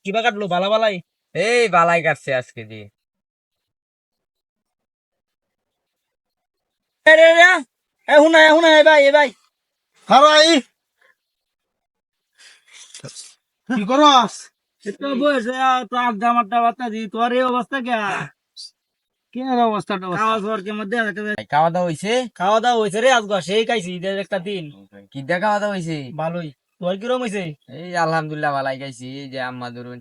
কিবা কাটলো বালা বালাই? এই বালাই কাটছে আজকে দিয়ে। এ রে রে, এ ভাই এ ভাই হারাই কি করস? একটু বয়সে তো আড্ডা মাড্ডা বার্তা দি তোর এই অবস্থা কে? কি আর অবস্থাটা? খাওয়া দাওয়ার কেমন দেখা যাচ্ছে? খাওয়া দাওয়া হয়েছে? খাওয়া দাওয়া হয়েছে রে আজকে, সেই খাইছি ঈদের একটা দিন। কি দিয়ে খাওয়া দাওয়া হয়েছে? ভালোই। তোর কিরম হয়েছে? এই আলহামদুলিল্লাহ ভালাই খাইছি। এই যে আম্মা ধরুন,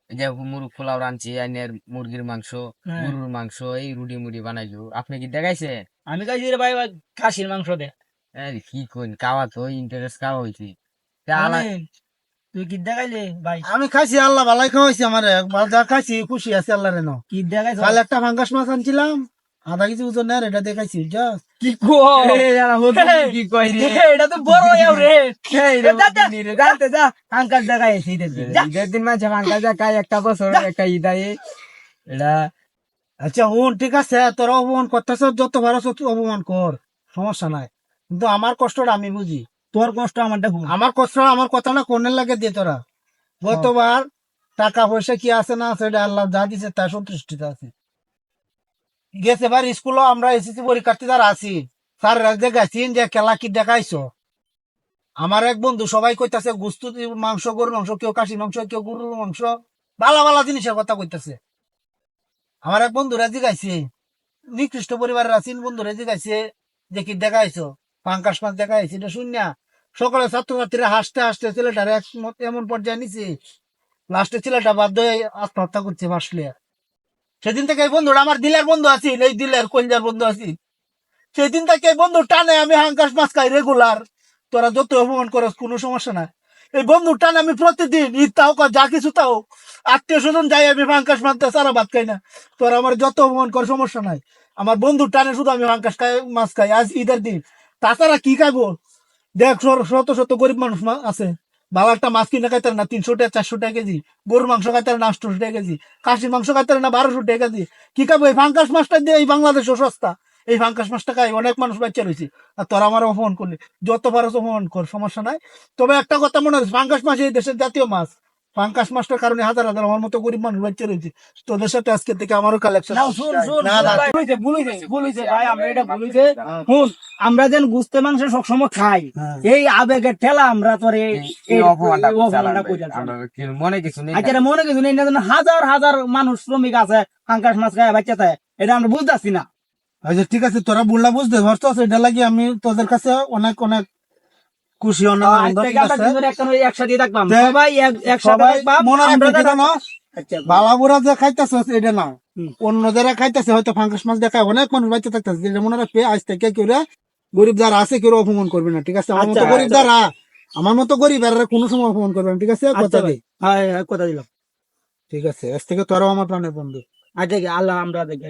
এই যে মুরগ পোলাও রাঁধছি, আইনের মুরগির মাংস, হ্যাঁ। গরুর মাংস, এই রুটি মুড়ি বানাইলো। আপনি কি দেখাইছে? আমি খাইছি রে ভাই ভাই খাসির মাংস দে। কি কোন খাওয়া তো ইন্টারেস্ট খাওয়া হয়েছে। আরে, তুই কি দেখাইলে ভাই? আমি খাইছি, আল্লাহ ভালাই খাওয়াইছি আমার। যা খাইছি খুশি আছি আল্লাহ রে। কি দেখাইছ? কাল একটা ফাঙ্গাস মাছ আনছিলাম, আধা কেজি ওজনের, এটা দেখাইছি। কি কো? কি কই রে? এটা তো বড় ইয়াও রে। এই রে যা, যা। বুঝলি রে, জানতে যা। আঙ্কাল দেখাইছি ঈদের দিন। যা। ঈদের দিন মাঝে ভাঙ্গা যা খাই, একটা বছর একটা ঈদ আয়ে। এটা আচ্ছা ঠিক আছে, তোরা অপমান করতেছ, যত পারছ অপমান কর, সমস্যা নাই। কিন্তু আমার কষ্টটা আমি বুঝি। তোর কষ্ট আমার দেখো। আমার কষ্ট, আমার কথাটা কোনের লাগে দিয়ে তোরা গতবার টাকা পয়সা কি আছে না আছে, এটা আল্লাহ যা দিছে তার সন্তুষ্টিতে আছে। গেছে এবার স্কুলও আমরা এসএসসি পরীক্ষার্থী যারা আছি, স্যার দেখাইছেন যে খেলা কি দেখাইছো। আমার এক বন্ধু সবাই কইতাছে গুস্তু মাংস, গরুর মাংস, কেউ কাশি মাংস, কেউ গরুর মাংস, ভালো ভালো জিনিসের কথা কইতাছে। আমার এক বন্ধু রাজি গাইছে, নিকৃষ্ট পরিবারের আছেন, বন্ধু রাজি গাইছে যে কি দেখাইছো, পাঙ্কাশ মাছ দেখাইছে। এটা শুনিয়া সকলে ছাত্রছাত্রীরা হাসতে হাসতে ছেলেটার এমন পর্যায়ে নিছে, লাস্টে ছেলেটা বাধ্য হয়ে আত্মহত্যা করছে ফাঁসলে। সেদিন থেকে এই বন্ধুটা আমার দিলের বন্ধু আছি, এই দিলের কলজার বন্ধু আছি। সেদিন থেকে এই বন্ধু টানে আমি হাঙ্কাস মাছ খাই রেগুলার। তোরা যত অপমান করস কোনো সমস্যা নাই, এই বন্ধু টানে আমি প্রতিদিন ঈদ তাও যা কিছু তাও আত্মীয় স্বজন যাই, আমি হাঙ্কাস মাছ সারা ভাত খাই না। তোরা আমার যত অপমান কর সমস্যা নাই, আমার বন্ধু টানে শুধু আমি হাঙ্কাস খাই, মাছ খাই আজ ঈদের দিন। তাছাড়া কি খাইবো? দেখ শত শত গরিব মানুষ আছে, ভালো একটা মাছ কিনে খাইতে না 300 টাকা 400 টাকা কেজি, গরুর মাংস খাইতে না 800 টাকা কেজি, খাসির মাংস খাইতে না 1200 টাকা কেজি। কি খাবো? এই ফাঙ্কাস মাছটা দিয়ে এই বাংলাদেশও সস্তা, এই ফাঙ্কাস মাছটা খাই অনেক মানুষ বাচ্চা রয়েছে। আর তোরা আমার অপমান করলি, যত পারো অপমান কর, সমস্যা নাই। তবে একটা কথা মনে হচ্ছে, ফাঙ্কাস মাছ এই দেশের জাতীয় মাছ। ফাঙ্কাস মাছটার কারণে হাজার হাজার আমার মতো গরিব মানুষ বাচ্চা রয়েছে। তোদের সাথে আজকে থেকে আমারও কালেকশন। নাও শুন শুন ভাই, ভুল হইছে ভাই, আমরা এটা ভুল হইছে। শুন, আমরা যেন গুস্তে মাংস সবসময় খাই, এই আবেগের ঠেলা আমরা তোর এই অপমানটা কইতাছি। আমরা মনে কিছু নেই। আচ্ছা, মনে কিছু নেই না, যেন হাজার হাজার মানুষ শ্রমিক আছে পাঙ্কাশ মাছ খায় বাচ্চা থাকে, এটা আমরা বুঝতেছি না। আচ্ছা ঠিক আছে, তোরা বুঝলা বুঝতে পারতো, এটা লাগি আমি তোদের কাছে অনেক অনেক খুশি, অনেক আনন্দ। ঠিক আছে, একসাথে থাকবাম দেখ, সবাই, একসাথে সবাই থাকবাম। মনে রাখবে, আমরা এটা না আচ্ছা, বালাবুরা যে খাইতেছে এটা না, হুম। অন্য যারা খাইতেছে হয়তো ফাঙ্কাস মাছ দেখায় অনেক মানুষ বাচ্চা থাকতেছে, যেটা মনে রাখবে আজ থেকে কেউ গরিব যারা আছে কেউ অপমান করবে না। ঠিক আছে, আমার মতো আচ্ছা, গরিব যারা, আমার মতো গরিব এরা কোনো সময় অপমান করবে না। ঠিক আছে, আচ্ছা কথা ভাই, দিই। হ্যাঁ হ্যাঁ, কথা দিলাম। ঠিক আছে, আজ থেকে তোরাও আমার প্রাণের বন্ধু। আচ্ছা, আল্লাহ আমরা দেখি।